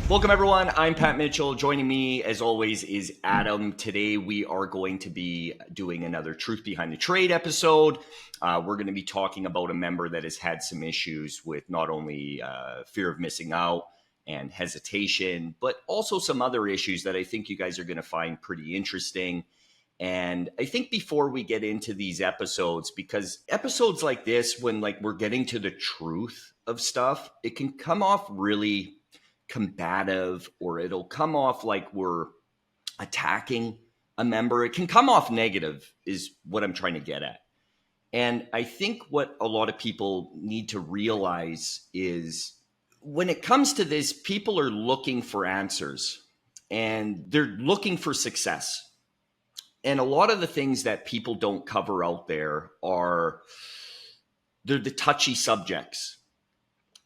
Welcome, everyone. I'm Pat Mitchell. Joining me, as always, is Adam. Today, we are going to be doing another Truth Behind the Trade episode. We're going to be talking about a member that has had some issues with not only fear of missing out and hesitation, but also some other issues that I think you guys are going to find pretty interesting. And I think before we get into these episodes, because episodes like this, when we're getting to the truth of stuff, it can come off really combative, or it'll come off like we're attacking a member. It can come off negative, is what I'm trying to get at. And I think what a lot of people need to realize is when it comes to this, people are looking for answers and they're looking for success. And a lot of the things that people don't cover out there they're the touchy subjects.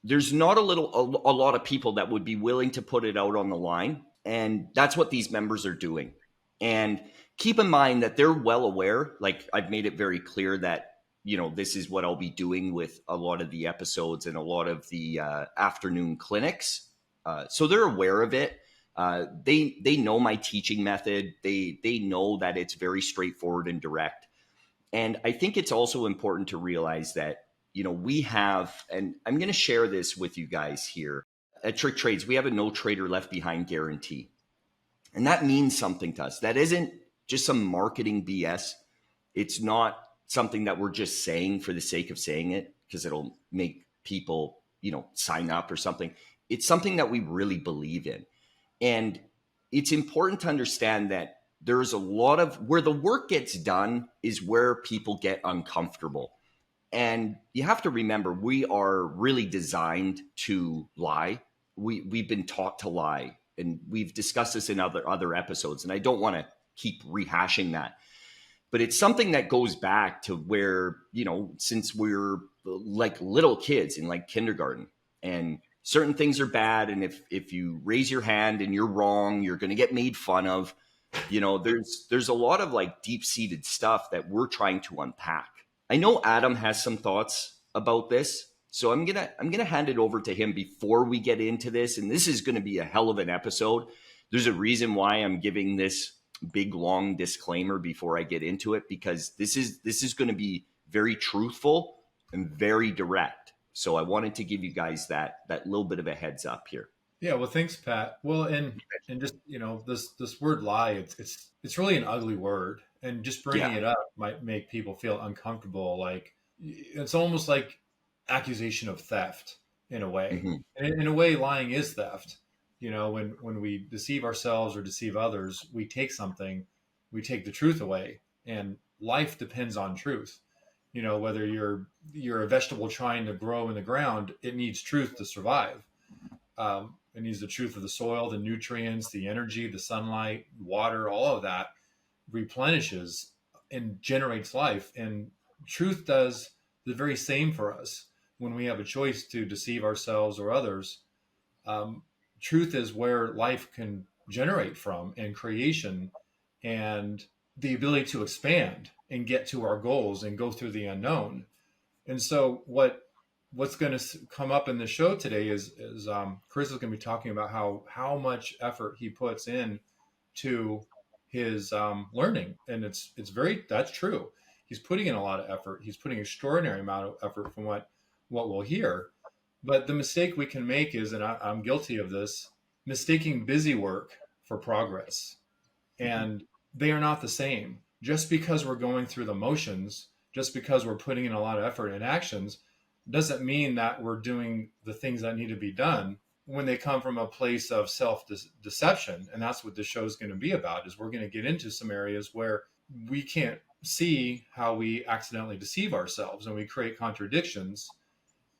There's not a lot of people that would be willing to put it out on the line. And that's what these members are doing. And keep in mind that they're well aware, like I've made it very clear that, this is what I'll be doing with a lot of the episodes and a lot of the afternoon clinics. So they're aware of it. They know my teaching method. They know that it's very straightforward and direct. And I think it's also important to realize that we have, and I'm going to share this with you guys here at Trick Trades, we have a no trader left behind guarantee. And that means something to us. That isn't just some marketing BS. It's not something that we're just saying for the sake of saying it because it'll make people, sign up or something. It's something that we really believe in. And it's important to understand that there's a lot of where the work gets done is where people get uncomfortable. And you have to remember, we are really designed to lie. We've been taught to lie, and we've discussed this in other episodes. And I don't want to keep rehashing that, but it's something that goes back to where, since we're like little kids in like kindergarten, and certain things are bad. And if you raise your hand and you're wrong, you're going to get made fun of. There's a lot of like deep-seated stuff that we're trying to unpack. I know Adam has some thoughts about this, so I'm gonna hand it over to him before we get into this. And this is going to be a hell of an episode. There's a reason why I'm giving this big long disclaimer before I get into it, because this is going to be very truthful and very direct. So I wanted to give you guys that little bit of a heads up here. Yeah, well, thanks, Pat. Well, and just this word lie, it's really an ugly word, and just bringing Yeah. it up might make people feel uncomfortable. Like it's almost like accusation of theft in a way. Hmm. And in a way, lying is theft. When we deceive ourselves or deceive others, we take something, we take the truth away, and life depends on truth. Whether you're a vegetable trying to grow in the ground, it needs truth to survive. It needs the truth of the soil, the nutrients, the energy, the sunlight, water, all of that replenishes and generates life. And truth does the very same for us when we have a choice to deceive ourselves or others. Truth is where life can generate from, and creation, and the ability to expand and get to our goals and go through the unknown. And so what's going to come up in the show today is Chris is going to be talking about how much effort he puts in to his learning, and that's true. He's putting in a lot of effort. He's putting extraordinary amount of effort from what we'll hear. But the mistake we can make is, and I'm guilty of this, mistaking busy work for progress, and they are not the same. Just because we're going through the motions, just because we're putting in a lot of effort and actions, doesn't mean that we're doing the things that need to be done when they come from a place of self-deception. And that's what this show is going to be about, is we're going to get into some areas where we can't see how we accidentally deceive ourselves and we create contradictions.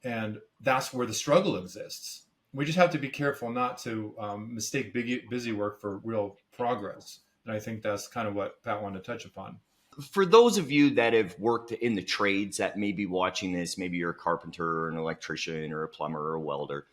And that's where the struggle exists. We just have to be careful not to mistake busy work for real progress. And I think that's kind of what Pat wanted to touch upon. For those of you that have worked in the trades that may be watching this, maybe you're a carpenter or an electrician or a plumber or a welder,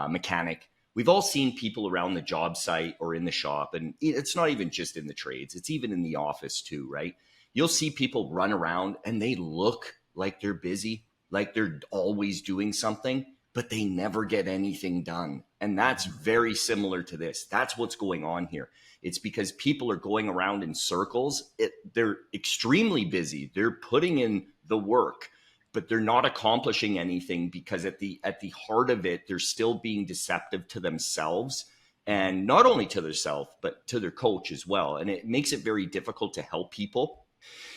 mechanic. We've all seen people around the job site or in the shop, and it's not even just in the trades. It's even in the office too, right? You'll see people run around and they look like they're busy, like they're always doing something, but they never get anything done. And that's very similar to this. That's what's going on here. It's because people are going around in circles. They're extremely busy. They're putting in the work, but they're not accomplishing anything because at the heart of it, they're still being deceptive to themselves, and not only to themselves, but to their coach as well. And it makes it very difficult to help people.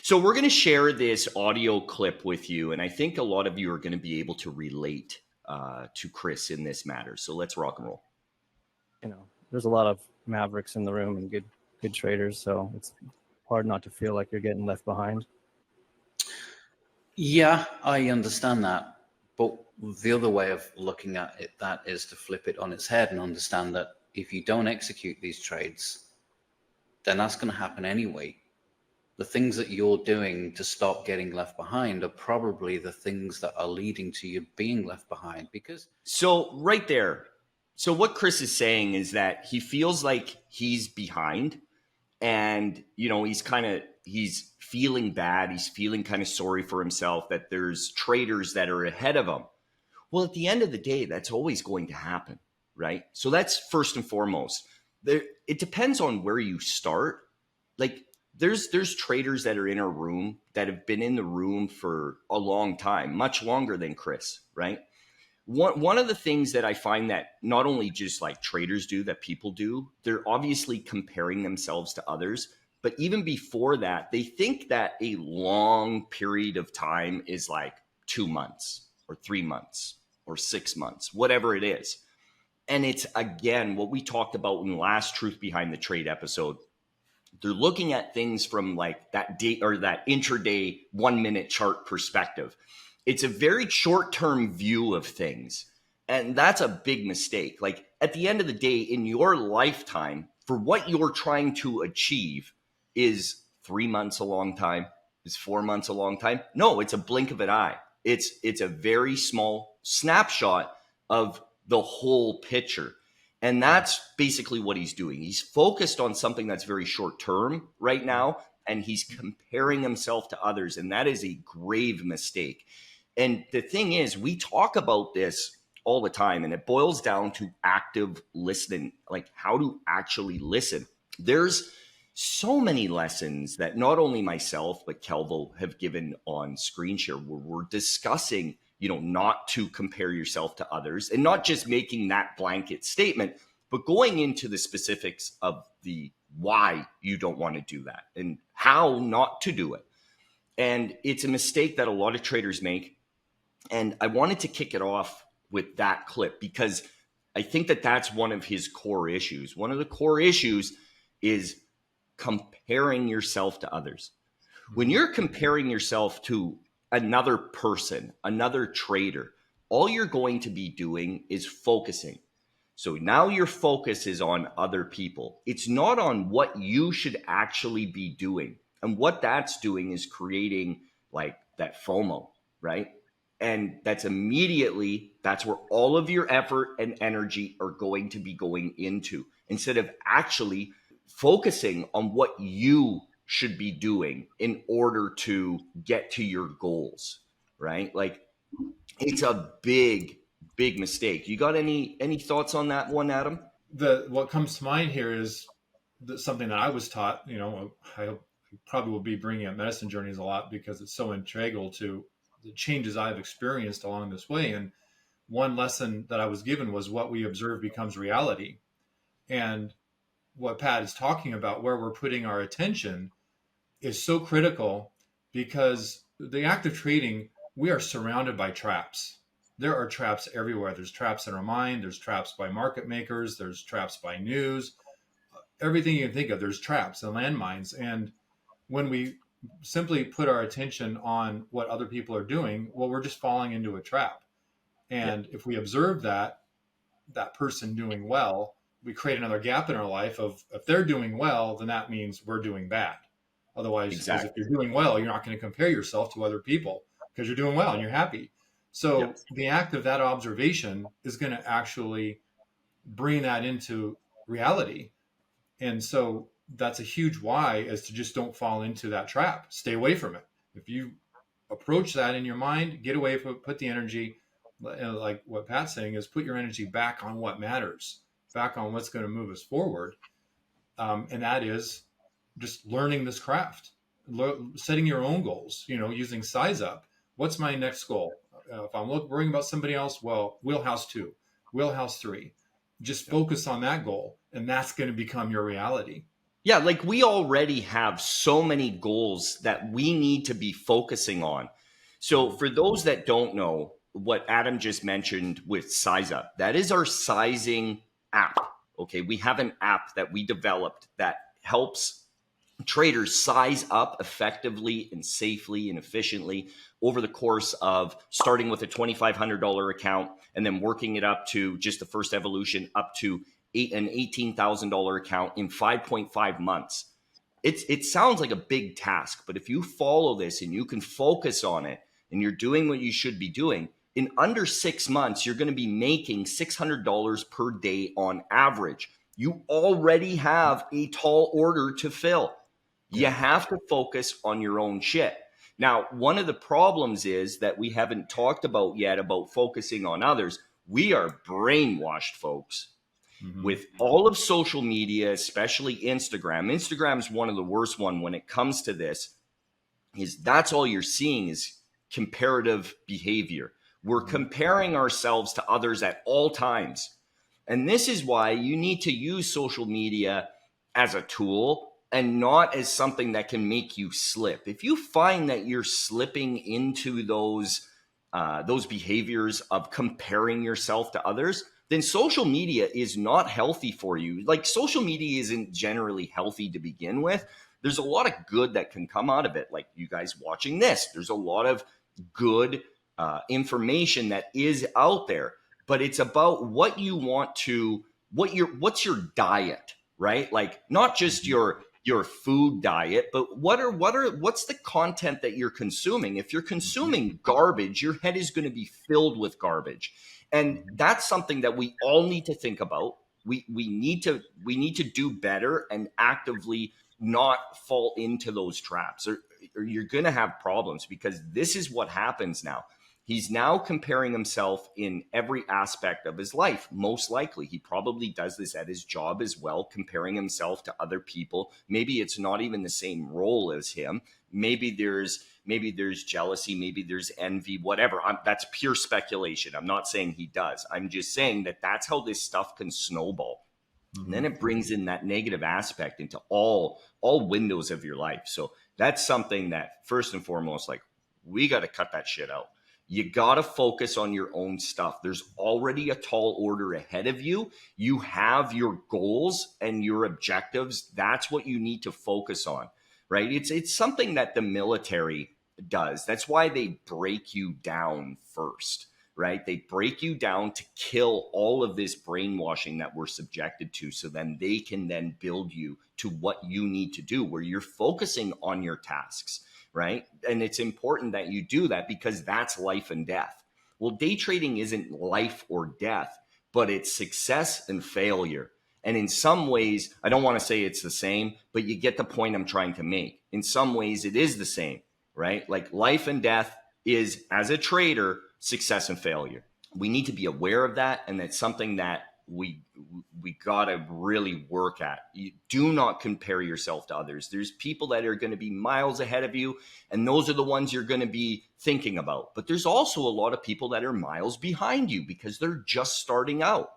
So we're going to share this audio clip with you, and I think a lot of you are going to be able to relate to Chris in this matter. So let's rock and roll. There's a lot of mavericks in the room and good traders, so it's hard not to feel like you're getting left behind. Yeah, I understand that. But the other way of looking at it, that is to flip it on its head and understand that if you don't execute these trades, then that's going to happen anyway. The things that you're doing to stop getting left behind are probably the things that are leading to you being left behind. Because so right there, so what Chris is saying is that he feels like he's behind, and he's feeling bad. He's feeling kind of sorry for himself that there's traders that are ahead of him. Well, at the end of the day, that's always going to happen, right? So that's first and foremost. It depends on where you start. Like there's traders that are in a room that have been in the room for a long time, much longer than Chris, right? One of the things that I find that not only just like traders do, that people do, they're obviously comparing themselves to others. But even before that, they think that a long period of time is like 2 months or 3 months or 6 months, whatever it is. And it's, again, what we talked about in the last Truth Behind the Trade episode. They're looking at things from like that day or that intraday 1 minute chart perspective. It's a very short-term view of things. And that's a big mistake. Like at the end of the day, in your lifetime, for what you're trying to achieve, is 3 months a long time? Is 4 months a long time? No, it's a blink of an eye. It's a very small snapshot of the whole picture. And that's basically what he's doing. He's focused on something that's very short term right now, and he's comparing himself to others. And that is a grave mistake. And the thing is, we talk about this all the time, and it boils down to active listening, like how to actually listen. There's so many lessons that not only myself, but Kelvo have given on screen share where we're discussing, not to compare yourself to others, and not just making that blanket statement, but going into the specifics of the why you don't want to do that and how not to do it. And it's a mistake that a lot of traders make. And I wanted to kick it off with that clip because I think that that's one of his core issues. One of the core issues is comparing yourself to others. When you're comparing yourself to another person, another trader, all you're going to be doing is focusing. So now your focus is on other people. It's not on what you should actually be doing. And what that's doing is creating like that FOMO, right? And that's where all of your effort and energy are going to be going into, instead of actually focusing on what you should be doing in order to get to your goals, right? Like it's a big mistake. You got any thoughts on that one, Adam? What comes to mind here is something that I was taught. I probably will be bringing up medicine journeys a lot because it's so integral to the changes I've experienced along this way. And one lesson that I was given was what we observe becomes reality. And what Pat is talking about, where we're putting our attention, is so critical because the act of trading, we are surrounded by traps. There are traps everywhere. There's traps in our mind. There's traps by market makers. There's traps by news. Everything you can think of, there's traps and landmines. And when we simply put our attention on what other people are doing, well, we're just falling into a trap. And if we observe that person doing well, we create another gap in our life of if they're doing well, then that means we're doing bad. Otherwise, Exactly. if you're doing well, you're not going to compare yourself to other people because you're doing well and you're happy. So the act of that observation is going to actually bring that into reality. And so that's a huge why, is to just don't fall into that trap. Stay away from it. If you approach that in your mind, get away from it, put the energy like what Pat's saying is put your energy back on what matters, back on what's going to move us forward. And that is just learning this craft, setting your own goals, using size up. What's my next goal? If I'm worrying about somebody else, well, wheelhouse 2, wheelhouse 3, just focus on that goal. And that's going to become your reality. Yeah, like we already have so many goals that we need to be focusing on. So for those that don't know what Adam just mentioned with Size Up, that is our sizing app. Okay, we have an app that we developed that helps traders size up effectively and safely and efficiently over the course of starting with a $2,500 account and then working it up to just the first evolution up to an $18,000 account in 5.5 months. It sounds like a big task, but if you follow this and you can focus on it and you're doing what you should be doing, in under 6 months, you're going to be making $600 per day on average. You already have a tall order to fill. You have to focus on your own shit. Now, one of the problems is that we haven't talked about yet about focusing on others. We are brainwashed, folks, with all of social media, especially Instagram. Instagram's one of the worst one when it comes to this. That's all you're seeing is comparative behavior. We're comparing ourselves to others at all times. And this is why you need to use social media as a tool and not as something that can make you slip. If you find that you're slipping into those behaviors of comparing yourself to others, then social media is not healthy for you. Like, social media isn't generally healthy to begin with. There's a lot of good that can come out of it. Like you guys watching this, there's a lot of good information that is out there, but it's about what you want to, what's your diet, right? Like, not just your food diet, but what's the content that you're consuming? If you're consuming garbage, your head is going to be filled with garbage. And that's something that we all need to think about. We need to do better and actively not fall into those traps, or you're going to have problems, because this is what happens now. He's now comparing himself in every aspect of his life. Most likely, he probably does this at his job as well, comparing himself to other people. Maybe it's not even the same role as him. Maybe there's jealousy, maybe there's envy, whatever. That's pure speculation. I'm not saying he does. I'm just saying that that's how this stuff can snowball. And then it brings in that negative aspect into all windows of your life. So that's something that, first and foremost, like, we got to cut that shit out. You got to focus on your own stuff. There's already a tall order ahead of you. You have your goals and your objectives. That's what you need to focus on, right? It's something that the military does. That's why they break you down first, right? They break you down to kill all of this brainwashing that we're subjected to, so then they can then build you to what you need to do, where you're focusing on your tasks, right? And it's important that you do that, because that's life and death. Well, day trading isn't life or death, but it's success and failure. And in some ways, I don't want to say it's the same, but you get the point I'm trying to make. In some ways, it is the same, right? Like, life and death is, as a trader, success and failure. We need to be aware of that, and that's something that we got to really work at. You do not compare yourself to others. There's people that are going to be miles ahead of you, and those are the ones you're going to be thinking about. But there's also a lot of people that are miles behind you because they're just starting out,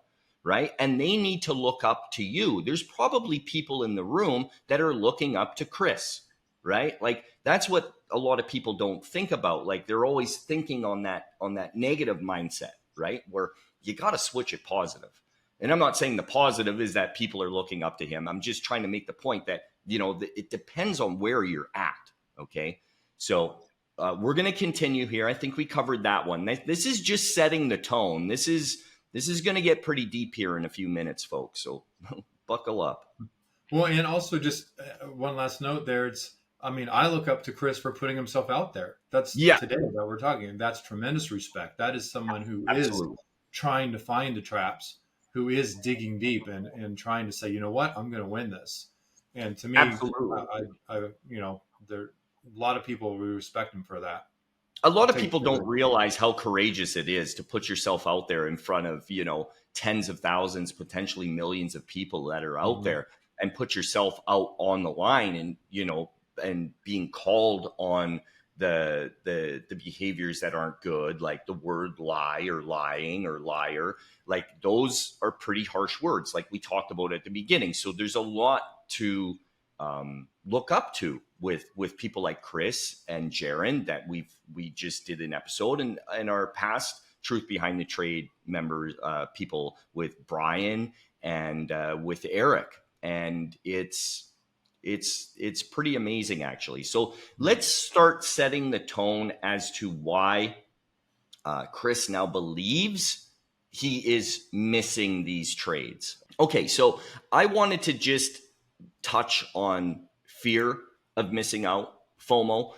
right? And they need to look up to you. There's probably people in the room that are looking up to Chris, right? Like, that's what a lot of people don't think about. Like, they're always thinking on that negative mindset, right? Where you got to switch it positive. And I'm not saying the positive is that people are looking up to him. I'm just trying to make the point that, it depends on where you're at. Okay. So we're going to continue here. I think we covered that one. This is just setting the tone. This is going to get pretty deep here in a few minutes, folks. So buckle up. Well, and also just one last note there. I look up to Chris for putting himself out there. That's today that we're talking. That's tremendous respect. That is someone who is trying to find the traps, who is digging deep and trying to say, you know what, I'm going to win this. And to me, there a lot of people, we respect him for that. A lot of Take people the don't risk. realize how courageous it is to put yourself out there in front of, tens of thousands, potentially millions of people that are out Mhm. there, and put yourself out on the line, and, and being called on the behaviors that aren't good, like the word lie or lying or liar. Like, those are pretty harsh words, like we talked about at the beginning. So there's a lot to look up to with people like Chris and Jaron that we just did an episode, and our past Truth Behind the Trade members, people with Brian and with Eric, and it's pretty amazing, actually. So let's start setting the tone as to why Chris now believes he is missing these trades. Okay, so I wanted to just touch on fear of missing out, FOMO.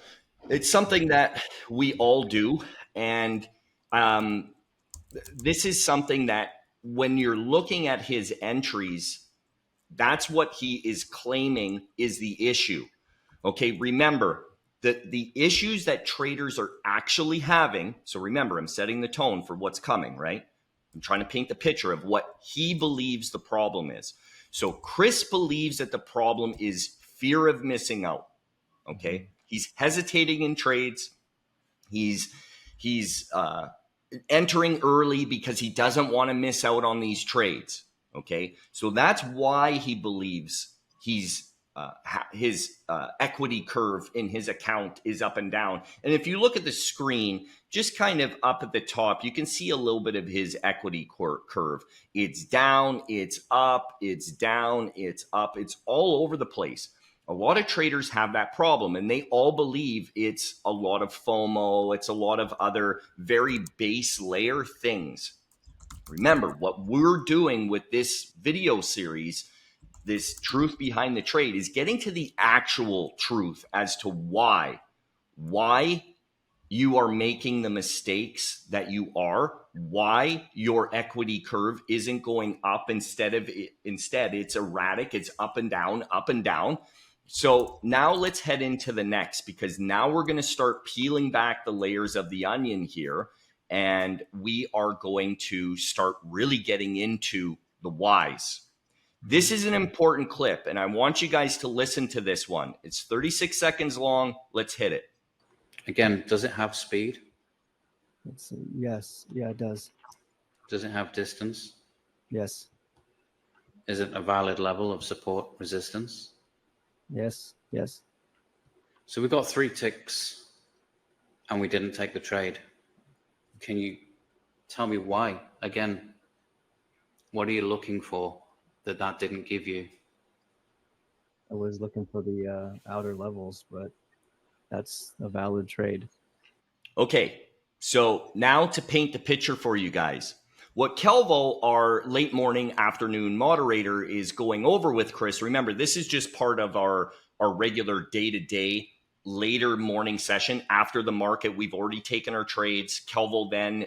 It's something that we all do. And um, this is something that, when you're looking at his entries, that's what he is claiming is the issue. Okay, remember that the issues that traders are actually having. So remember, I'm setting the tone for what's coming, right? I'm trying to paint the picture of what he believes the problem is. So Chris believes that the problem is fear of missing out. Okay, he's hesitating in trades. He's entering early because he doesn't want to miss out on these trades. Okay, so that's why he believes his equity curve in his account is up and down. And if you look at the screen, just kind of up at the top, you can see a little bit of his equity curve. It's down, it's up, it's down, it's up, it's all over the place. A lot of traders have that problem, and they all believe it's a lot of FOMO. It's a lot of other very base layer things. Remember, what we're doing with this video series, this Truth Behind the Trade, is getting to the actual truth as to why you are making the mistakes that you are, why your equity curve isn't going up. Instead, it's erratic. It's up and down, up and down. So now let's head into the next, because now we're going to start peeling back the layers of the onion here, and we are going to start really getting into the whys. This is an important clip, and I want you guys to listen to this one. It's 36 seconds long. Let's hit it. Again, does it have speed? Yes, yeah, it does. Does it have distance? Yes, Is it a valid level of support resistance? yes, yes. So we got 3 ticks and we didn't take the trade. Can you tell me why? Again, what are you looking for that didn't give you? I was looking for the outer levels, but that's a valid trade. Okay, so now to paint the picture for you guys. What Kelvo, our late morning, afternoon moderator, is going over with Chris, remember, this is just part of our regular day-to-day later morning session. After the market, we've already taken our trades. Kelvo then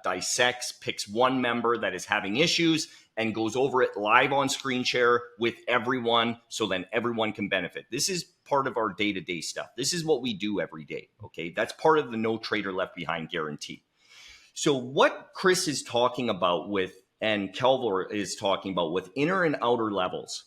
dissects, picks one member that is having issues, and goes over it live on screen share with everyone, so then everyone can benefit. This is part of our day-to-day stuff. This is what we do every day, okay? That's part of the no trader left behind guarantee. So what Chris is talking about with, and Kelvo is talking about with inner and outer levels,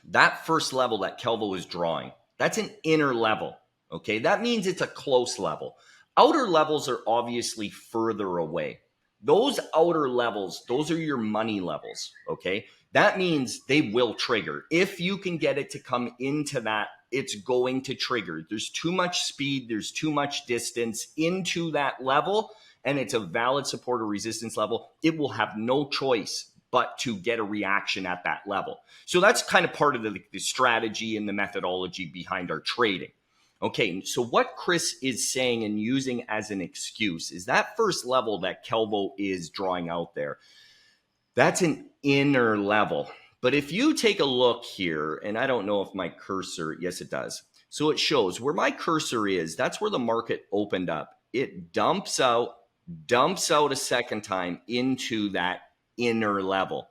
that first level that Kelvo is drawing, that's an inner level, okay? That means it's a close level. Outer levels are obviously further away. Those outer levels, those are your money levels, okay? That means they will trigger. If you can get it to come into that, it's going to trigger. There's too much speed, there's too much distance into that level, and it's a valid support or resistance level. It will have no choice but to get a reaction at that level. So that's kind of part of the strategy and the methodology behind our trading. Okay, so what Chris is saying and using as an excuse is that first level that Kelvo is drawing out there. That's an inner level. But if you take a look here, and I don't know if my cursor, yes, it does. So it shows where my cursor is, that's where the market opened up. It dumps out a second time into that inner level.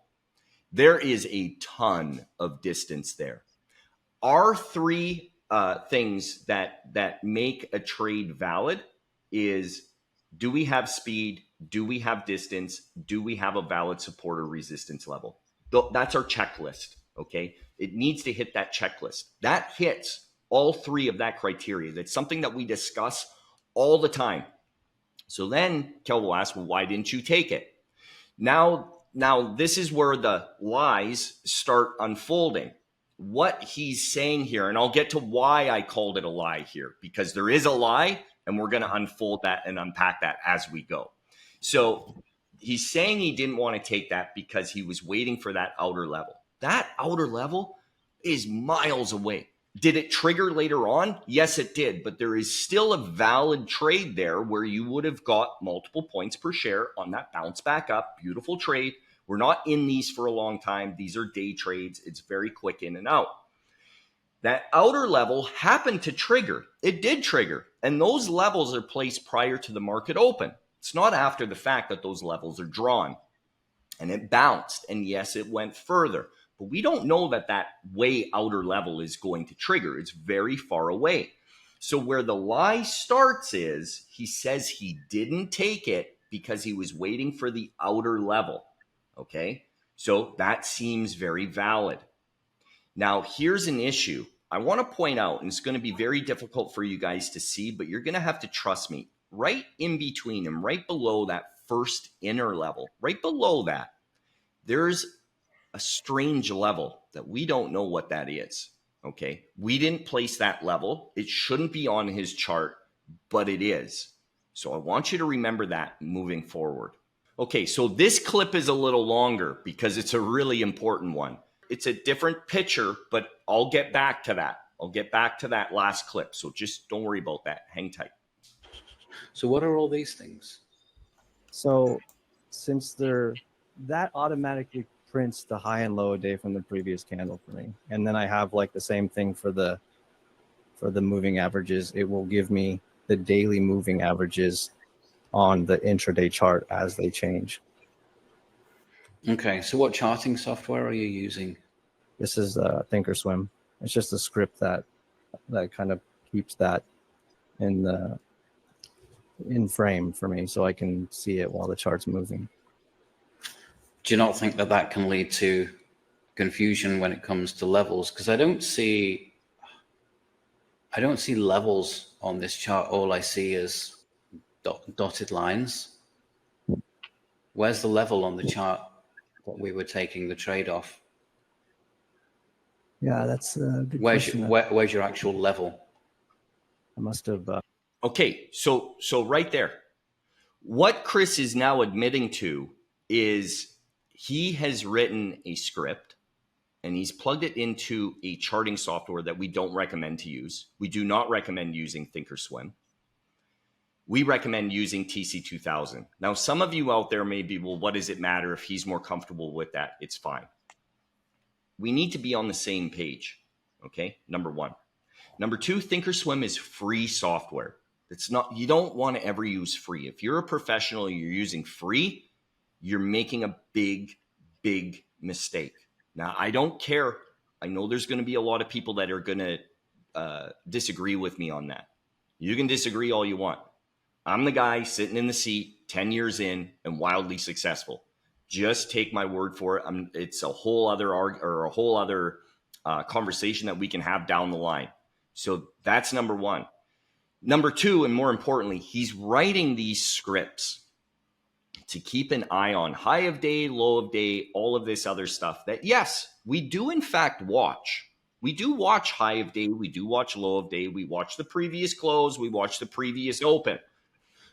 There is a ton of distance there. Our 3 things that make a trade valid is, do we have speed? Do we have distance? Do we have a valid support or resistance level? That's our checklist, okay? It needs to hit that checklist. That hits all three of that criteria. That's something that we discuss all the time. So then Kel will ask, well, why didn't you take it? Now this is where the lies start unfolding. What he's saying here, and I'll get to why I called it a lie here, because there is a lie, and we're going to unfold that and unpack that as we go. So he's saying he didn't want to take that because he was waiting for that outer level. That outer level is miles away. Did it trigger later on? Yes, it did. But there is still a valid trade there where you would have got multiple points per share on that bounce back up. Beautiful trade. We're not in these for a long time. These are day trades. It's very quick in and out. That outer level happened to trigger. It did trigger. And those levels are placed prior to the market open. It's not after the fact that those levels are drawn. And it bounced. And yes, it went further. But we don't know that that way outer level is going to trigger. It's very far away. So where the lie starts is he says he didn't take it because he was waiting for the outer level. Okay? So that seems very valid. Now, here's an issue. I want to point out, and it's going to be very difficult for you guys to see, but you're going to have to trust me. Right in between and right below that first inner level, right below that, there's a strange level that we don't know what that is. Okay. We didn't place that level. It shouldn't be on his chart, but it is. So I want you to remember that moving forward. Okay. So this clip is a little longer because it's a really important one. It's a different picture, but I'll get back to that. I'll get back to that last clip. So just don't worry about that. Hang tight. So what are all these things? So since that automatically prints the high and low day from the previous candle for me, and then I have like the same thing for the moving averages. It will give me the daily moving averages on the intraday chart as they change. Okay, so what charting software are you using? This is Thinkorswim. It's just a script that kind of keeps that in frame for me, so I can see it while the chart's moving. Do you not think that can lead to confusion when it comes to levels? Because I don't see levels on this chart. All I see is dotted lines. Where's the level on the chart that we were taking the trade off? Yeah, that's a good question. Where's your actual level? I must have. Okay, so right there, what Chris is now admitting to is he has written a script and he's plugged it into a charting software that we don't recommend to use. We do not recommend using Thinkorswim. We recommend using TC2000. Now, some of you out there may be, well, what does it matter if he's more comfortable with that? It's fine. We need to be on the same page, okay? Number one. Number two, Thinkorswim is free software. It's not, you don't want to ever use free. If you're a professional and you're using free, you're making a big, big mistake. Now, I don't care. I know there's going to be a lot of people that are going to disagree with me on that. You can disagree all you want. I'm the guy sitting in the seat 10 years in and wildly successful. Just take my word for it. It's a whole other conversation that we can have down the line. So that's number one. Number two, and more importantly, he's writing these scripts to keep an eye on high of day, low of day, all of this other stuff that, yes, we do in fact watch. We do watch high of day. We do watch low of day. We watch the previous close. We watch the previous open.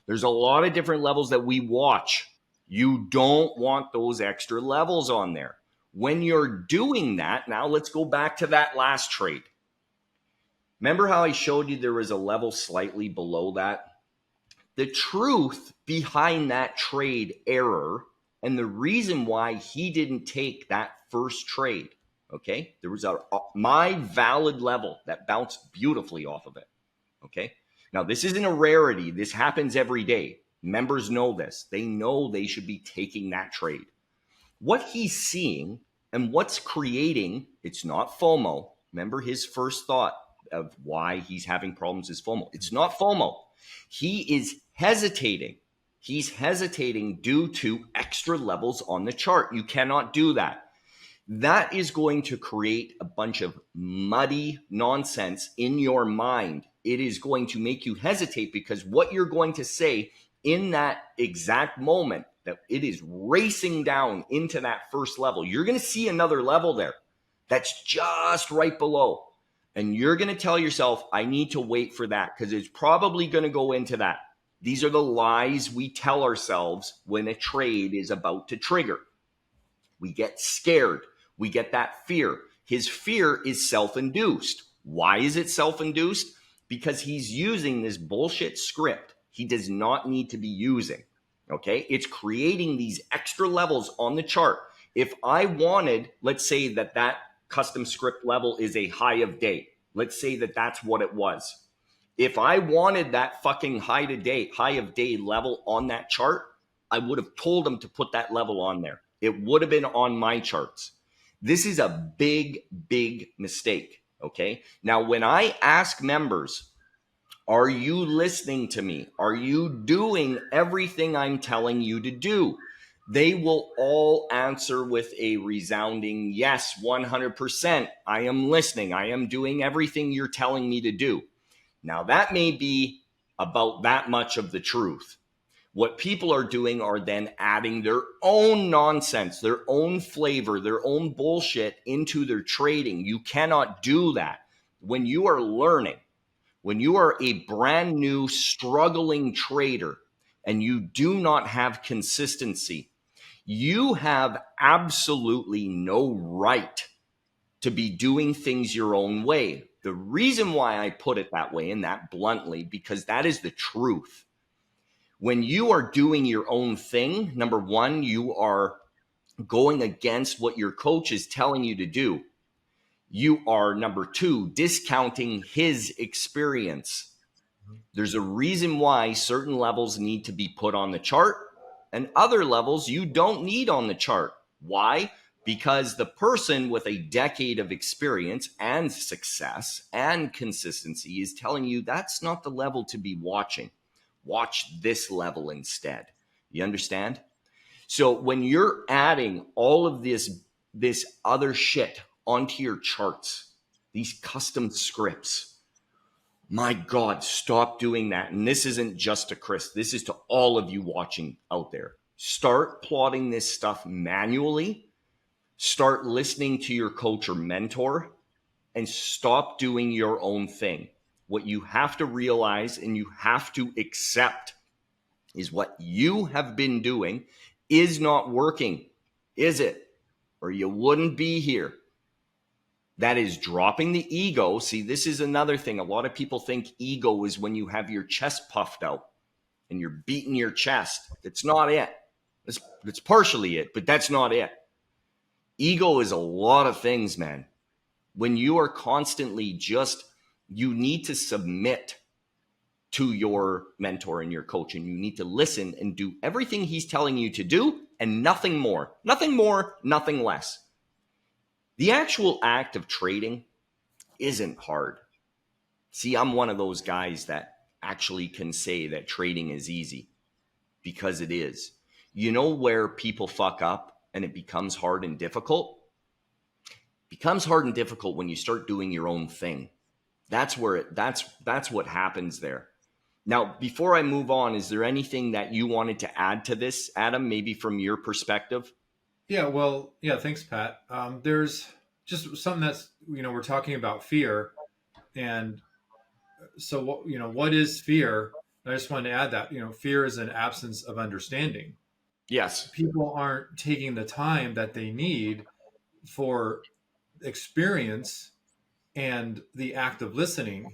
There's a lot of different levels that we watch. You don't want those extra levels on there. When you're doing that, now let's go back to that last trade. Remember how I showed you there was a level slightly below that? The truth behind that trade error and the reason why he didn't take that first trade, okay? There was my valid level that bounced beautifully off of it, okay? Now, this isn't a rarity. This happens every day. Members know this. They know they should be taking that trade. What he's seeing and what's creating, it's not FOMO. Remember his first thought of why he's having problems is FOMO. It's not FOMO. He is hesitating. He's hesitating due to extra levels on the chart. You cannot do that. That is going to create a bunch of muddy nonsense in your mind. It is going to make you hesitate because what you're going to say in that exact moment that it is racing down into that first level, you're going to see another level there that's just right below. And you're going to tell yourself, I need to wait for that because it's probably going to go into that. These are the lies we tell ourselves when a trade is about to trigger. We get scared. We get that fear. His fear is self-induced. Why is it self-induced? Because he's using this bullshit script he does not need to be using. Okay? It's creating these extra levels on the chart. If I wanted, let's say that custom script level is a high of day. Let's say that that's what it was. If I wanted that fucking high of day level on that chart, I would have told him to put that level on there. It would have been on my charts. This is a big, big mistake. Okay. Now, when I ask members, are you listening to me? Are you doing everything I'm telling you to do? They will all answer with a resounding yes, 100%. I am listening. I am doing everything you're telling me to do. Now, that may be about that much of the truth. What people are doing are then adding their own nonsense, their own flavor, their own bullshit into their trading. You cannot do that. When you are learning, when you are a brand new struggling trader and you do not have consistency, you have absolutely no right to be doing things your own way. The reason why I put it that way and that bluntly, because that is the truth. When you are doing your own thing, number one, you are going against what your coach is telling you to do. You are, number two, discounting his experience. There's a reason why certain levels need to be put on the chart and other levels you don't need on the chart. Why? Because the person with a decade of experience and success and consistency is telling you that's not the level to be watching. Watch this level instead. You understand? So when you're adding all of this other shit onto your charts, these custom scripts, my God, stop doing that. And this isn't just to Chris. This is to all of you watching out there. Start plotting this stuff manually. Start listening to your coach or mentor and stop doing your own thing. What you have to realize and you have to accept is what you have been doing is not working, is it? Or you wouldn't be here. That is dropping the ego. See, this is another thing. A lot of people think ego is when you have your chest puffed out and you're beating your chest. That's not it. That's partially it, but that's not it. Ego is a lot of things, man. When you are constantly you need to submit to your mentor and your coach, and you need to listen and do everything he's telling you to do and nothing more, nothing less. The actual act of trading isn't hard. See, I'm one of those guys that actually can say that trading is easy because it is. You know where people fuck up and it becomes hard and difficult? It becomes hard and difficult when you start doing your own thing. That's what happens there. Now, before I move on, is there anything that you wanted to add to this, Adam, maybe from your perspective? Yeah, well, yeah, thanks, Pat. There's just something that's, we're talking about fear. And so, what is fear? I just wanted to add that, fear is an absence of understanding. Yes. People aren't taking the time that they need for experience and the act of listening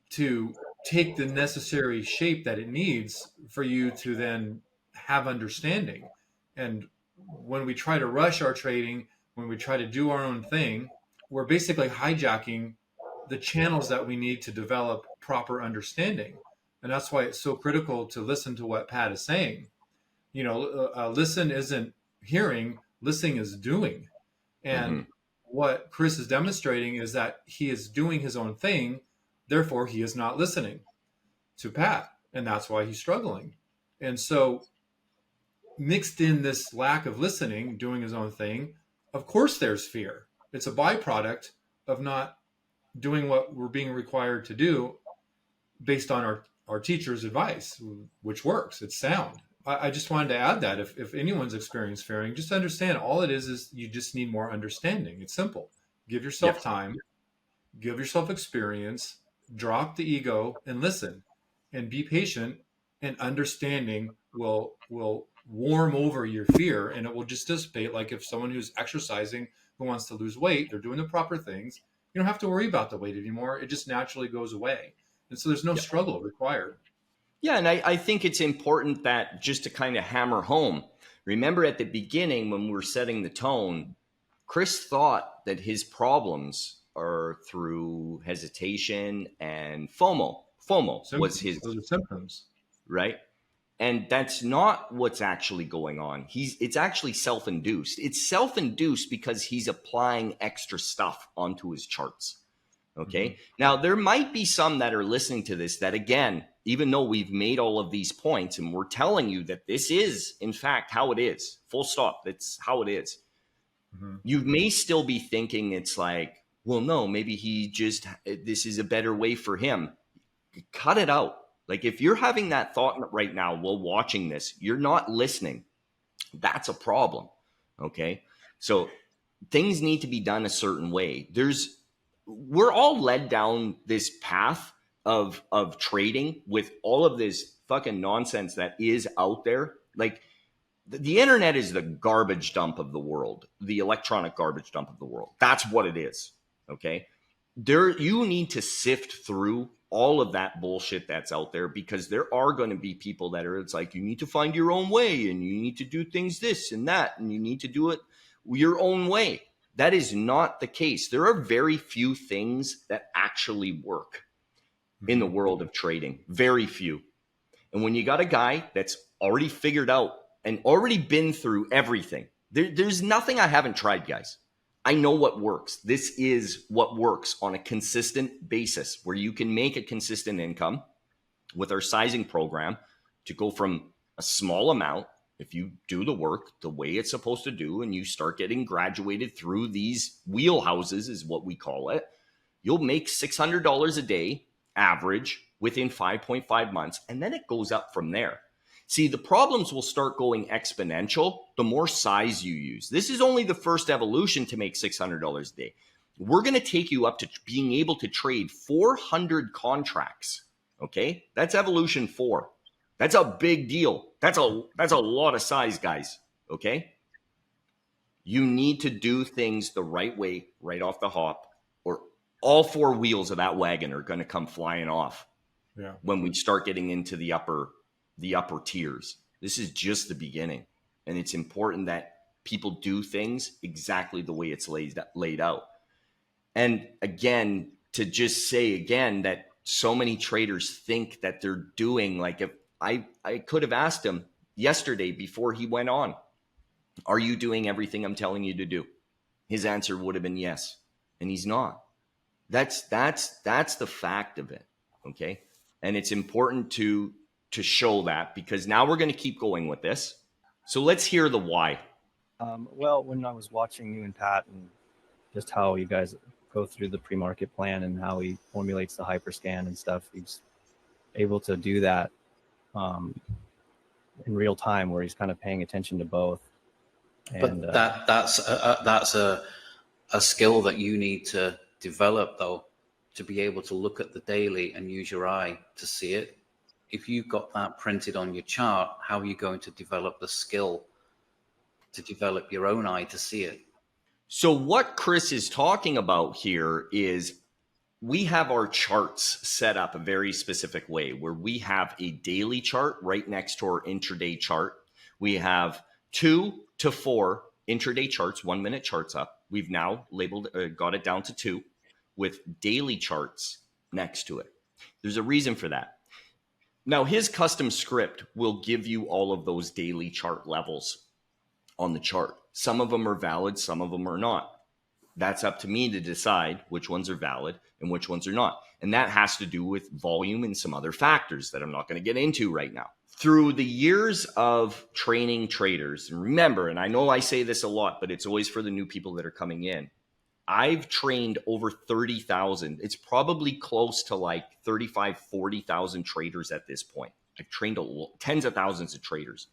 to take the necessary shape that it needs for you to then have understanding. And when we try to rush our trading, when we try to do our own thing, we're basically hijacking the channels that we need to develop proper understanding. And that's why it's so critical to listen to what Pat is saying. Listen isn't hearing, listening is doing. And what Chris is demonstrating is that he is doing his own thing. Therefore, he is not listening to Pat. and that's why he's struggling. And so, mixed in this lack of listening, doing his own thing, of course there's fear. It's a byproduct of not doing what we're being required to do based on our teacher's advice, which works. It's sound. I just wanted to add that if anyone's experienced fearing, just understand all it is you just need more understanding. It's simple. Give yourself time, give yourself experience, drop the ego and listen and be patient, and understanding will warm over your fear, and it will just dissipate. Like if someone who's exercising, who wants to lose weight, they're doing the proper things, you don't have to worry about the weight anymore. It just naturally goes away. And so there's no struggle required. Yeah, and I think it's important that just to kind of hammer home, remember at the beginning when we were setting the tone, Chris thought that his problems are through hesitation and FOMO. FOMO was his, Those are symptoms. right? And that's not what's actually going on. It's actually self-induced. It's self-induced because he's applying extra stuff onto his charts. Okay. Mm-hmm. Now, there might be some that are listening to this that, again, even though we've made all of these points and we're telling you that this is, in fact, how it is, full stop, that's how it is. Mm-hmm. You may still be thinking it's like, well, no, maybe this is a better way for him. Cut it out. Like if you're having that thought right now while watching this, you're not listening. That's a problem. Okay. So things need to be done a certain way. We're all led down this path of trading with all of this fucking nonsense that is out there. Like the internet is the garbage dump of the world, the electronic garbage dump of the world. That's what it is. Okay. You need to sift through all of that bullshit that's out there, because there are going to be people that it's like, you need to find your own way and you need to do things this and that, and you need to do it your own way. That is not the case. There are very few things that actually work in the world of trading. Very few. And when you got a guy that's already figured out and already been through everything, there's nothing I haven't tried, guys. I know what works. This is what works on a consistent basis, where you can make a consistent income with our sizing program to go from a small amount. If you do the work the way it's supposed to do and you start getting graduated through these wheelhouses is what we call it, you'll make $600 a day average within 5.5 months. And then it goes up from there. See, the problems will start going exponential the more size you use. This is only the first evolution to make $600 a day. We're going to take you up to being able to trade 400 contracts. Okay? That's evolution 4. That's a big deal. That's a lot of size, guys. Okay? You need to do things the right way right off the hop, or all 4 wheels of that wagon are going to come flying off. Yeah. When we start getting into the upper tiers. This is just the beginning. And it's important that people do things exactly the way it's laid out. And again, to just say again that so many traders think that they're doing, like, if I could have asked him yesterday before he went on, are you doing everything I'm telling you to do? His answer would have been yes. And he's not. That's the fact of it. Okay. And it's important to show that, because now we're going to keep going with this. So let's hear the why. Well, when I was watching you and Pat and just how you guys go through the pre-market plan and how he formulates the hyperscan and stuff, he's able to do that in real time, where he's kind of paying attention to both. And, but that's a skill that you need to develop, though, to be able to look at the daily and use your eye to see it. If you've got that printed on your chart, how are you going to develop the skill to develop your own eye to see it? So what Chris is talking about here is we have our charts set up a very specific way, where we have a daily chart right next to our intraday chart. We have 2 to 4 intraday charts, 1 minute charts up. We've now got it down to 2 with daily charts next to it. There's a reason for that. Now, his custom script will give you all of those daily chart levels on the chart. Some of them are valid, some of them are not. That's up to me to decide which ones are valid and which ones are not. And that has to do with volume and some other factors that I'm not going to get into right now. Through the years of training traders, and remember, and I know I say this a lot, but it's always for the new people that are coming in. I've trained over 30,000. It's probably close to like 35, 40,000 traders at this point. I've trained tens of thousands of traders.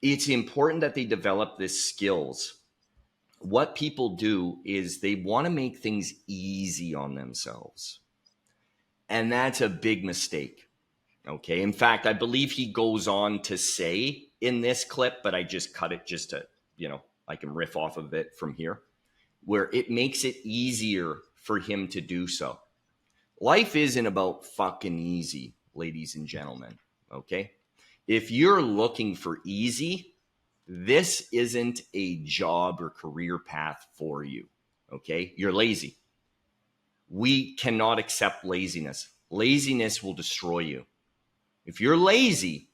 It's important that they develop these skills. What people do is they want to make things easy on themselves. And that's a big mistake. Okay. In fact, I believe he goes on to say in this clip, but I just cut it just to, I can riff off of it from here, where it makes it easier for him to do so. Life isn't about fucking easy, ladies and gentlemen. Okay. If you're looking for easy, this isn't a job or career path for you. Okay. You're lazy. We cannot accept laziness. Laziness will destroy you. If you're lazy,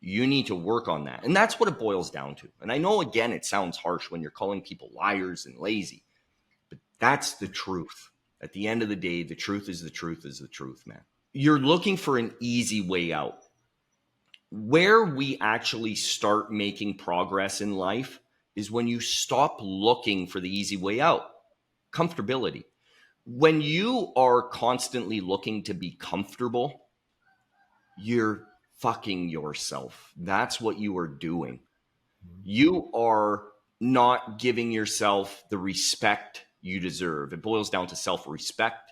you need to work on that. And that's what it boils down to. And I know, again, it sounds harsh when you're calling people liars and lazy, but that's the truth. At the end of the day, the truth is the truth is the truth, man. You're looking for an easy way out. Where we actually start making progress in life is when you stop looking for the easy way out. Comfortability. When you are constantly looking to be comfortable, you're fucking yourself. That's what you are doing. You are not giving yourself the respect you deserve. It boils down to self-respect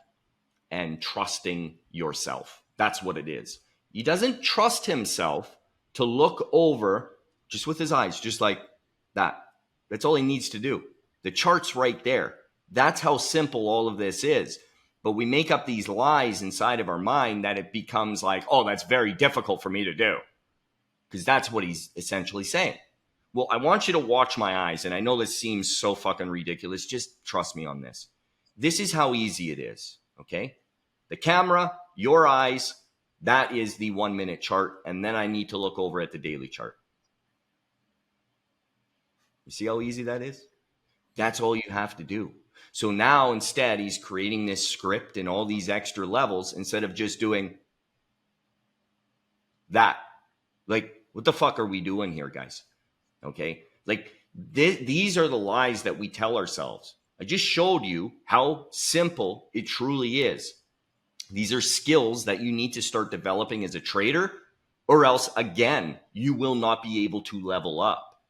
and trusting yourself. That's what it is. He doesn't trust himself to look over just with his eyes, just like that. That's all he needs to do. The chart's right there. That's how simple all of this is. But we make up these lies inside of our mind that it becomes like, oh, that's very difficult for me to do. Because that's what he's essentially saying. Well, I want you to watch my eyes. And I know this seems so fucking ridiculous. Just trust me on this. This is how easy it is. Okay. The camera, your eyes, that is the 1 minute chart. And then I need to look over at the daily chart. You see how easy that is? That's all you have to do. So now instead, he's creating this script and all these extra levels instead of just doing that. Like, what the fuck are we doing here, guys? Okay. Like, these are the lies that we tell ourselves. I just showed you how simple it truly is. These are skills that you need to start developing as a trader, or else, again, you will not be able to level up.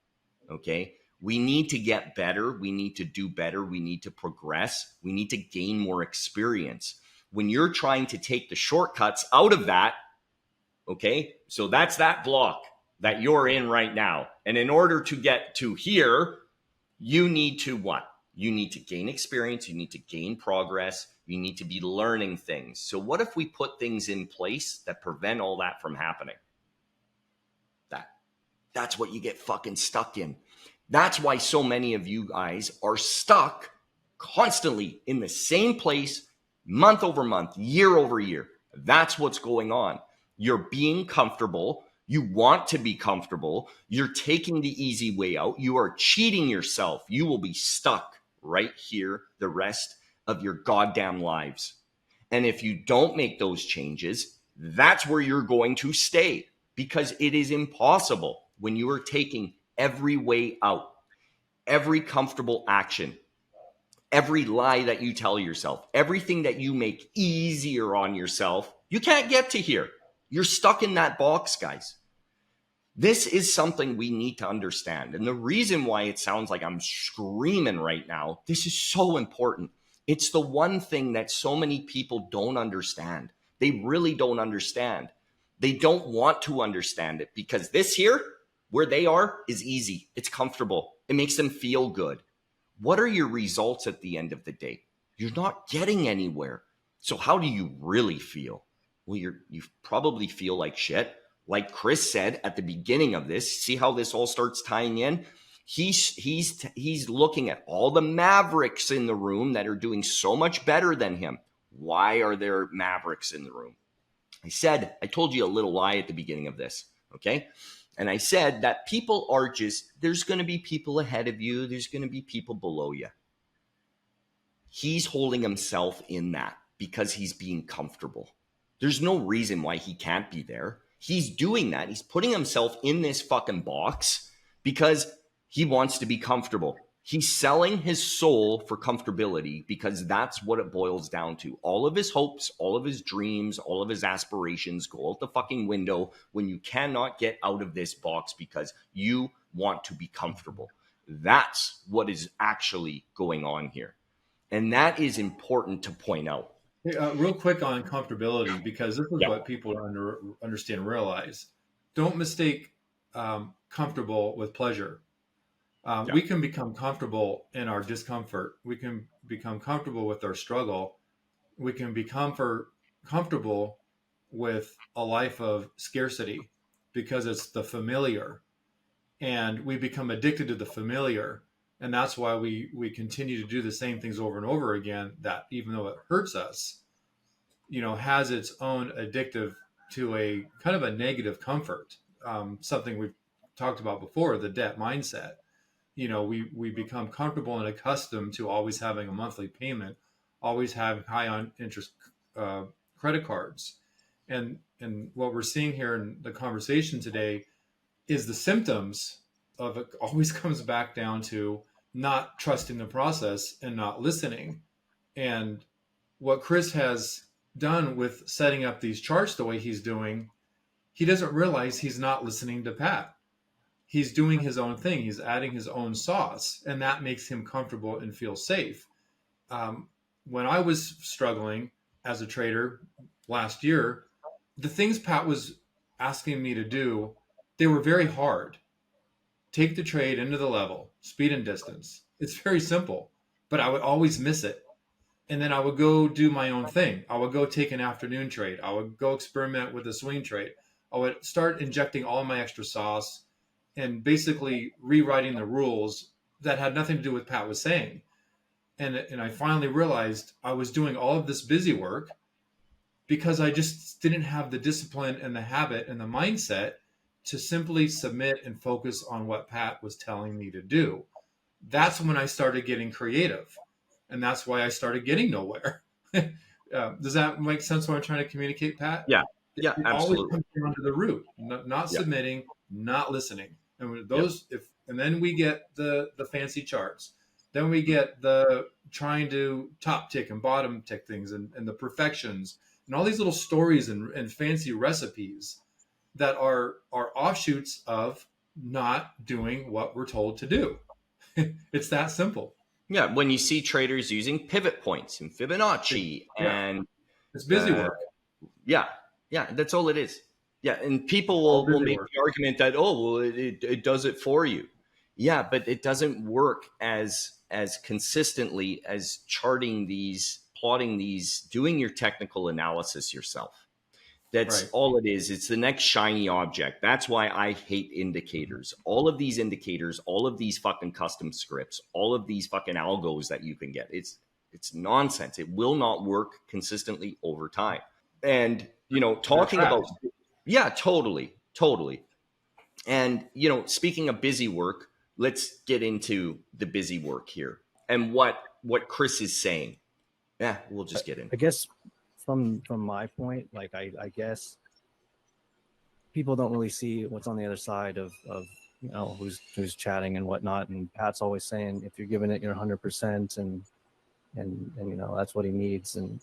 Okay. We need to get better. We need to do better. We need to progress. We need to gain more experience. When you're trying to take the shortcuts out of that, okay, so that's that block that you're in right now. And in order to get to here, you need to what? You need to gain experience. You need to gain progress. You need to be learning things. So what if we put things in place that prevent all that from happening? That's what you get fucking stuck in. That's why so many of you guys are stuck constantly in the same place, month over month, year over year. That's what's going on. You're being comfortable. You want to be comfortable. You're taking the easy way out. You are cheating yourself. You will be stuck right here the rest of your goddamn lives. And if you don't make those changes, that's where you're going to stay, because it is impossible when you are taking every way out, every comfortable action, every lie that you tell yourself, everything that you make easier on yourself. You can't get to here. You're stuck in that box, guys. This is something we need to understand. And the reason why it sounds like I'm screaming right now, this is so important. It's the one thing that so many people don't understand. They really don't understand. They don't want to understand it, because this here, where they are, is easy. It's comfortable. It makes them feel good. What are your results at the end of the day? You're not getting anywhere. So how do you really feel? Well, you probably feel like shit. Like Chris said at the beginning of this, see how this all starts tying in? He's looking at all the mavericks in the room that are doing so much better than him. Why are there mavericks in the room? I told you a little lie at the beginning of this, okay? And I said that people are there's going to be people ahead of you. There's going to be people below you. he's holding himself in that because he's being comfortable. There's no reason why he can't be there. He's doing that. He's putting himself in this fucking box because he wants to be comfortable. He's selling his soul for comfortability because that's what it boils down to. All of his hopes, all of his dreams, all of his aspirations go out the fucking window when you cannot get out of this box because you want to be comfortable. That's what is actually going on here. And that is important to point out. Hey, real quick on comfortability, because this is Yeah. what people understand and realize. Don't mistake comfortable with pleasure. Yeah. We can become comfortable in our discomfort. We can become comfortable with our struggle. We can become comfortable with a life of scarcity because it's the familiar. And we become addicted to the familiar. And that's why we continue to do the same things over and over again, that even though it hurts us, has its own addictive to a kind of a negative comfort. Something we've talked about before, the debt mindset. We become comfortable and accustomed to always having a monthly payment, always having high on interest credit cards. And what we're seeing here in the conversation today is the symptoms of it always comes back down to not trusting the process and not listening. And what Chris has done with setting up these charts the way he's doing, he doesn't realize he's not listening to Pat. He's doing his own thing. He's adding his own sauce, and that makes him comfortable and feel safe. When I was struggling as a trader last year, the things Pat was asking me to do, they were very hard. Take the trade into the level, speed and distance. It's very simple, but I would always miss it. And then I would go do my own thing. I would go take an afternoon trade. I would go experiment with a swing trade. I would start injecting all my extra sauce and basically rewriting the rules that had nothing to do with Pat was saying. And I finally realized I was doing all of this busy work because I just didn't have the discipline and the habit and the mindset to simply submit and focus on what Pat was telling me to do. That's when I started getting creative. And that's why I started getting nowhere. Does that make sense what I'm trying to communicate, Pat? Yeah. It absolutely. always comes down to the root, not submitting, not listening. And with those, and then we get the fancy charts. Then we get the trying to top tick and bottom tick things and the perfections and all these little stories and fancy recipes that are offshoots of not doing what we're told to do. It's that simple. Yeah, when you see traders using pivot points and Fibonacci and it's busy work. Yeah, that's all it is. Yeah, and people will make the argument that, it does it for you. Yeah, but it doesn't work as consistently as charting these, plotting these, doing your technical analysis yourself. That's right. All it is. It's the next shiny object. That's why I hate indicators. All of these indicators, all of these fucking custom scripts, all of these fucking algos that you can get. It's nonsense. It will not work consistently over time. And, talking about, yeah, totally. And, speaking of busy work, let's get into the busy work here and what Chris is saying. Yeah, we'll just get in. I guess from my point, like I guess people don't really see what's on the other side of who's chatting and whatnot. And Pat's always saying if you're giving it your 100% and that's what he needs. And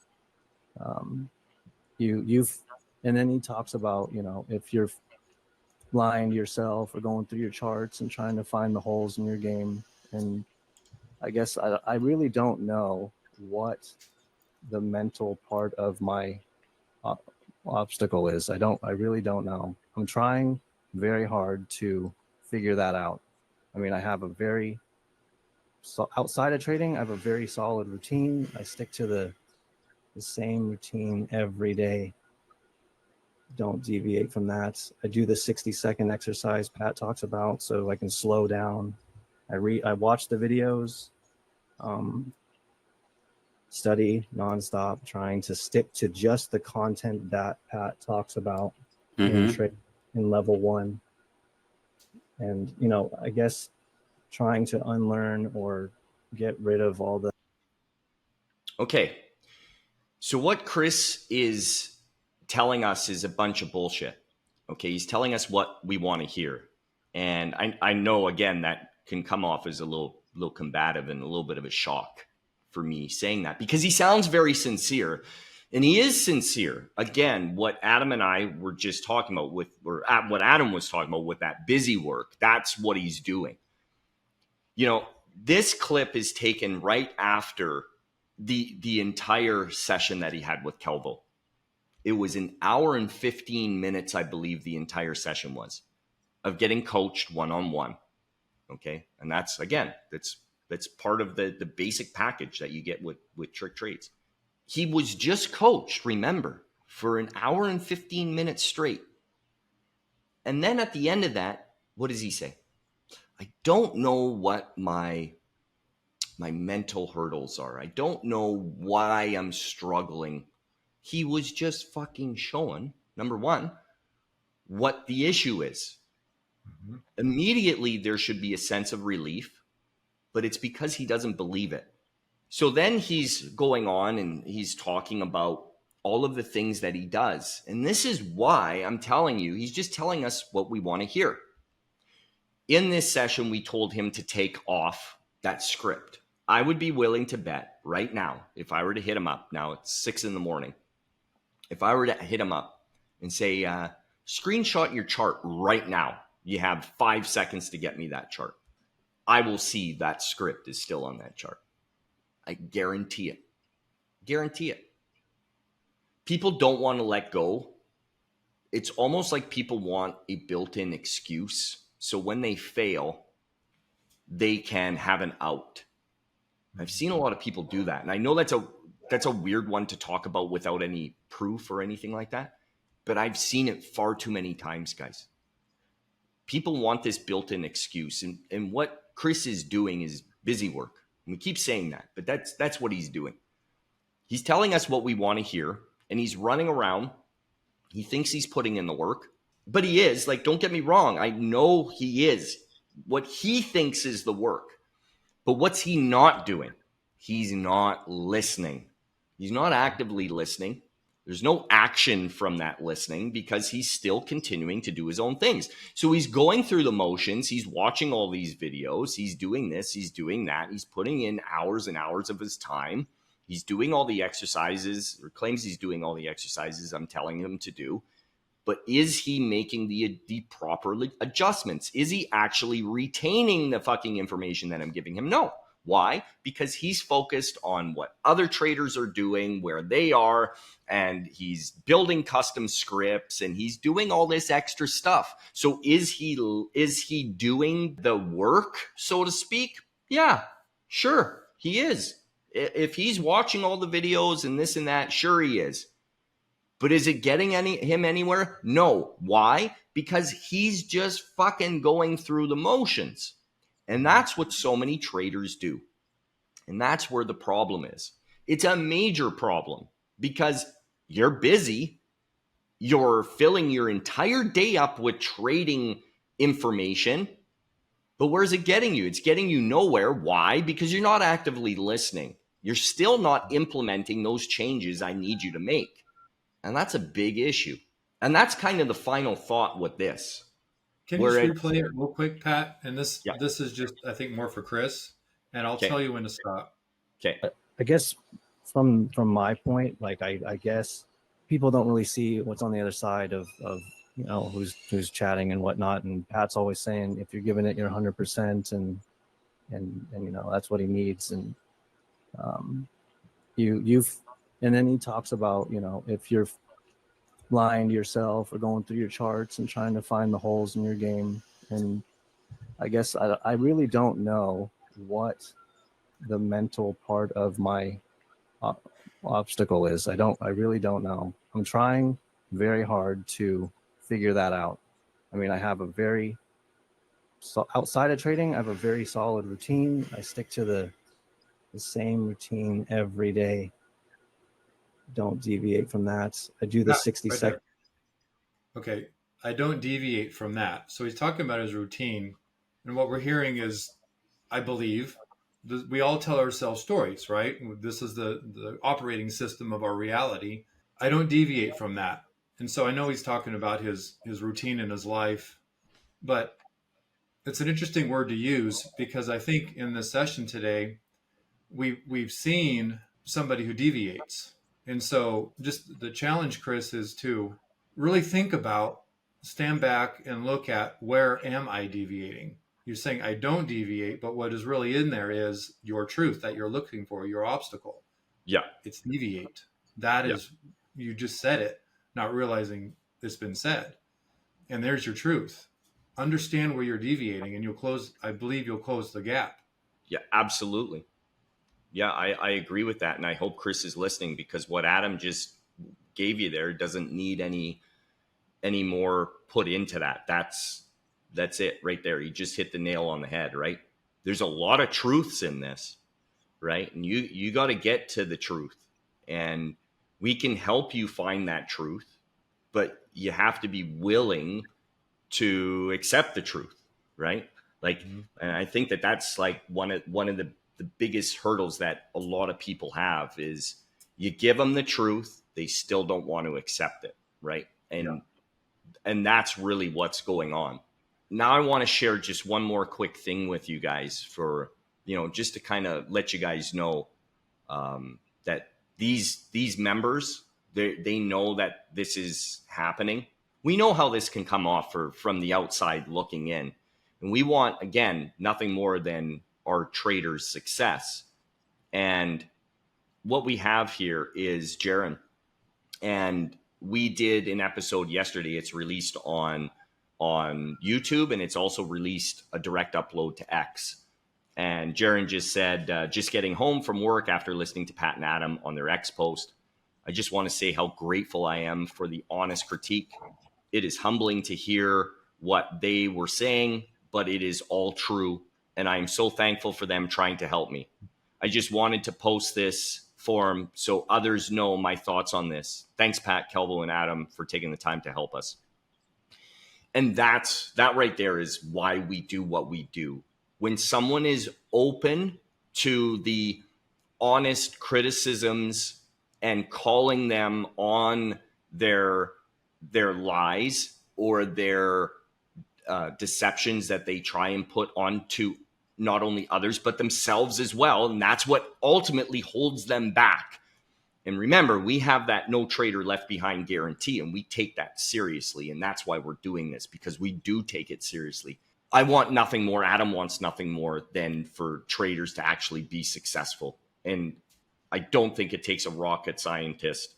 and then he talks about if you're lying to yourself or going through your charts and trying to find the holes in your game. And I guess I really don't know what the mental part of my obstacle is. I really don't know. I'm trying very hard to figure that out. I mean, I have outside of trading, I have a very solid routine. I stick to the same routine every day. Don't deviate from that. I do the 60-second exercise Pat talks about so I can slow down. I watch the videos, study nonstop, trying to stick to just the content that Pat talks about in level 1. And, I guess trying to unlearn or get rid of all the Okay. So what Chris is telling us is a bunch of bullshit. Okay. He's telling us what we want to hear. And I know, again, that can come off as a little combative and a little bit of a shock for me saying that, because he sounds very sincere. And he is sincere. Again, what Adam and I were just talking about what Adam was talking about with that busy work, that's what he's doing. You know, this clip is taken right after the entire session that he had with Kelvo. It was an hour and 15 minutes, I believe the entire session was, of getting coached one-on-one. Okay. And that's, again, that's part of the basic package that you get with Trick Trades. He was just coached, remember, for an hour and 15 minutes straight. And then at the end of that, what does he say? I don't know what my mental hurdles are. I don't know why I'm struggling. He was just fucking showing, number one, what the issue is. Mm-hmm. Immediately, there should be a sense of relief, but it's because he doesn't believe it. So then he's going on and he's talking about all of the things that he does. And this is why I'm telling you, he's just telling us what we want to hear. In this session, we told him to take off that script. I would be willing to bet right now, if I were to hit him up, now it's 6 a.m, if I were to hit him up and say, screenshot your chart right now, you have 5 seconds to get me that chart, I will see that script is still on that chart. I guarantee it. Guarantee it. People don't want to let go. It's almost like people want a built-in excuse. So when they fail, they can have an out. I've seen a lot of people do that. And I know that's a weird one to talk about without any proof or anything like that. But I've seen it far too many times, guys. People want this built-in excuse. And what Chris is doing is busy work. And we keep saying that, but that's what he's doing. He's telling us what we want to hear, and he's running around. He thinks he's putting in the work, but he is. Like, don't get me wrong. I know he is. What he thinks is the work. But what's he not doing? He's not listening. He's not actively listening. There's no action from that listening because he's still continuing to do his own things. So he's going through the motions. He's watching all these videos. He's doing this. He's doing that. He's putting in hours and hours of his time. He's doing all the exercises, or claims he's doing all the exercises I'm telling him to do. But is he making the proper adjustments? Is he actually retaining the fucking information that I'm giving him? No. Why? Because he's focused on what other traders are doing, where they are, and he's building custom scripts and he's doing all this extra stuff. So is he doing the work, so to speak? Yeah, sure, he is. If he's watching all the videos and this and that, sure he is. But is it getting him anywhere? No. Why? Because he's just fucking going through the motions. And that's what so many traders do. And that's where the problem is. It's a major problem because you're busy. You're filling your entire day up with trading information. But where's it getting you? It's getting you nowhere. Why? Because you're not actively listening. You're still not implementing those changes I need you to make. And that's a big issue. And that's kind of the final thought with this. Can you just replay it real quick, Pat? And this is just, I think, more for Chris. And I'll tell you when to stop. Okay. I guess from my point, like I guess people don't really see what's on the other side of you know who's chatting and whatnot. And Pat's always saying if you're giving it your 100% and you know that's what he needs. And you've and then he talks about, you know, if you're lying to yourself or going through your charts and trying to find the holes in your game. And I guess I really don't know what the mental part of my obstacle is. I really don't know. I'm trying very hard to figure that out. I mean, I have outside of trading, I have a very solid routine. I stick to the same routine every day. Don't deviate from that. I do the 60 seconds. Okay. I don't deviate from that. So he's talking about his routine. And what we're hearing is, I believe, we all tell ourselves stories, right? This is the operating system of our reality. I don't deviate from that. And so I know he's talking about his routine in his life, but it's an interesting word to use because I think in this session today, we've seen somebody who deviates. And so just the challenge, Chris, is to really think about, stand back and look at, where am I deviating? You're saying I don't deviate, but what is really in there is your truth that you're looking for, your obstacle. Yeah. It's deviate. That Yeah. is, you just said it, not realizing it's been said. And there's your truth. Understand where you're deviating, and I believe you'll close the gap. Yeah, absolutely. Yeah, I agree with that. And I hope Chris is listening, because what Adam just gave you there doesn't need any more put into that. That's it right there. He just hit the nail on the head, right? There's a lot of truths in this, right? And you got to get to the truth. And we can help you find that truth, but you have to be willing to accept the truth, right? Like, and I think that's like one of the biggest hurdles that a lot of people have is you give them the truth, they still don't want to accept it, right? And that's really what's going on. Now I want to share just one more quick thing with you guys for, just to kind of let you guys know that these members, they know that this is happening. We know how this can come off from the outside looking in. And we want, again, nothing more than our traders' success. And what we have here is Jaron. And we did an episode yesterday. It's released on YouTube, and it's also released a direct upload to X. And Jaron just said, just getting home from work after listening to Pat and Adam on their X post. I just want to say how grateful I am for the honest critique. It is humbling to hear what they were saying, but it is all true. And I am so thankful for them trying to help me. I just wanted to post this forum so others know my thoughts on this. Thanks, Pat, Kelvo, and Adam, for taking the time to help us. And that right there is why we do what we do. When someone is open to the honest criticisms and calling them on their lies or their deceptions that they try and put onto not only others, but themselves as well. And that's what ultimately holds them back. And remember, we have that no trader left behind guarantee, and we take that seriously. And that's why we're doing this, because we do take it seriously. I want nothing more. Adam wants nothing more than for traders to actually be successful. And I don't think it takes a rocket scientist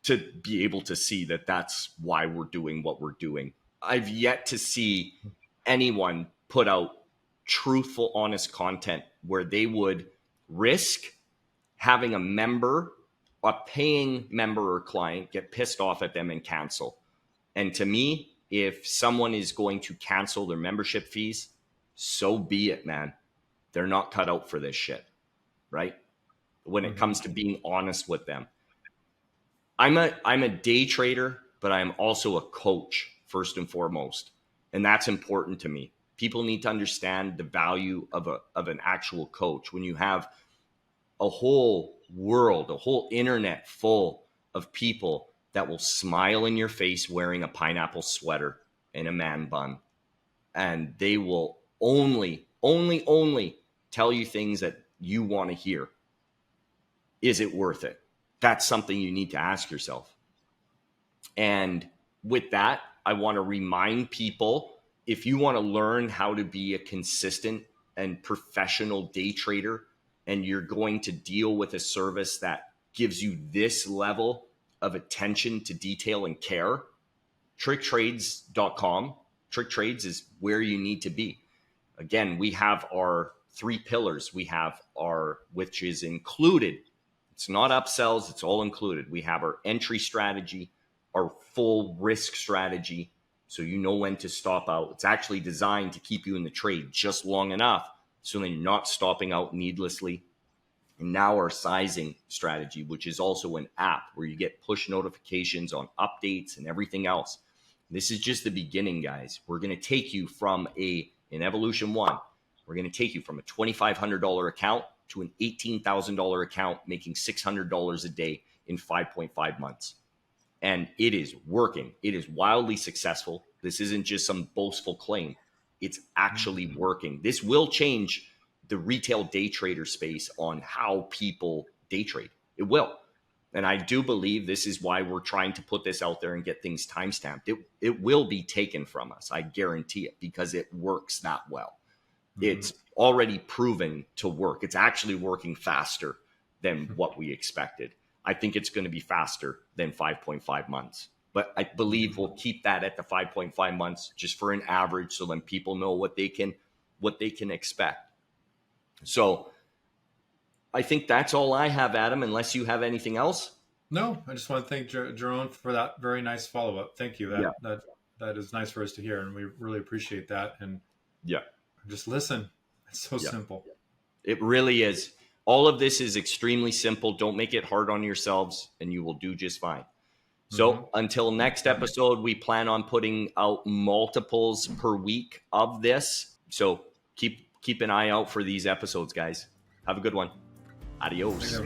to be able to see that that's why we're doing what we're doing. I've yet to see anyone put out truthful, honest content where they would risk having a paying member or client, get pissed off at them and cancel. And to me, if someone is going to cancel their membership fees, so be it, man. They're not cut out for this shit, right? When it comes to being honest with them. I'm a day trader, but I'm also a coach first and foremost. And that's important to me. People need to understand the value of an actual coach. When you have a whole world, a whole internet full of people that will smile in your face wearing a pineapple sweater and a man bun, and they will only tell you things that you want to hear. Is it worth it? That's something you need to ask yourself. And with that, I want to remind people, if you want to learn how to be a consistent and professional day trader, and you're going to deal with a service that gives you this level of attention to detail and care, tricktrades.com. Trick Trades is where you need to be. Again, we have our 3 pillars. We have which is included. It's not upsells, it's all included. We have our entry strategy, our full risk strategy, so you know when to stop out. It's actually designed to keep you in the trade just long enough so that you're not stopping out needlessly. And now our sizing strategy, which is also an app where you get push notifications on updates and everything else. This is just the beginning, guys. We're going to take you from in Evolution 1, We're going to take you from a $2,500 account to an $18,000 account, making $600 a day in 5.5 months. And it is working. It is wildly successful. This isn't just some boastful claim. It's actually working. This will change the retail day trader space on how people day trade. It will. And I do believe this is why we're trying to put this out there and get things timestamped. It will be taken from us. I guarantee it, because it works that well. It's already proven to work. It's actually working faster than what we expected. I think it's going to be faster than 5.5 months. But I believe we'll keep that at the 5.5 months just for an average, so then people know what they can expect. So I think that's all I have, Adam, unless you have anything else. No, I just want to thank Jerome for that very nice follow-up. Thank you. That is nice for us to hear, and we really appreciate that. And just listen. It's so simple. It really is. All of this is extremely simple. Don't make it hard on yourselves, and you will do just fine. So until next episode, we plan on putting out multiples per week of this. So keep an eye out for these episodes, guys. Have a good one. Adios.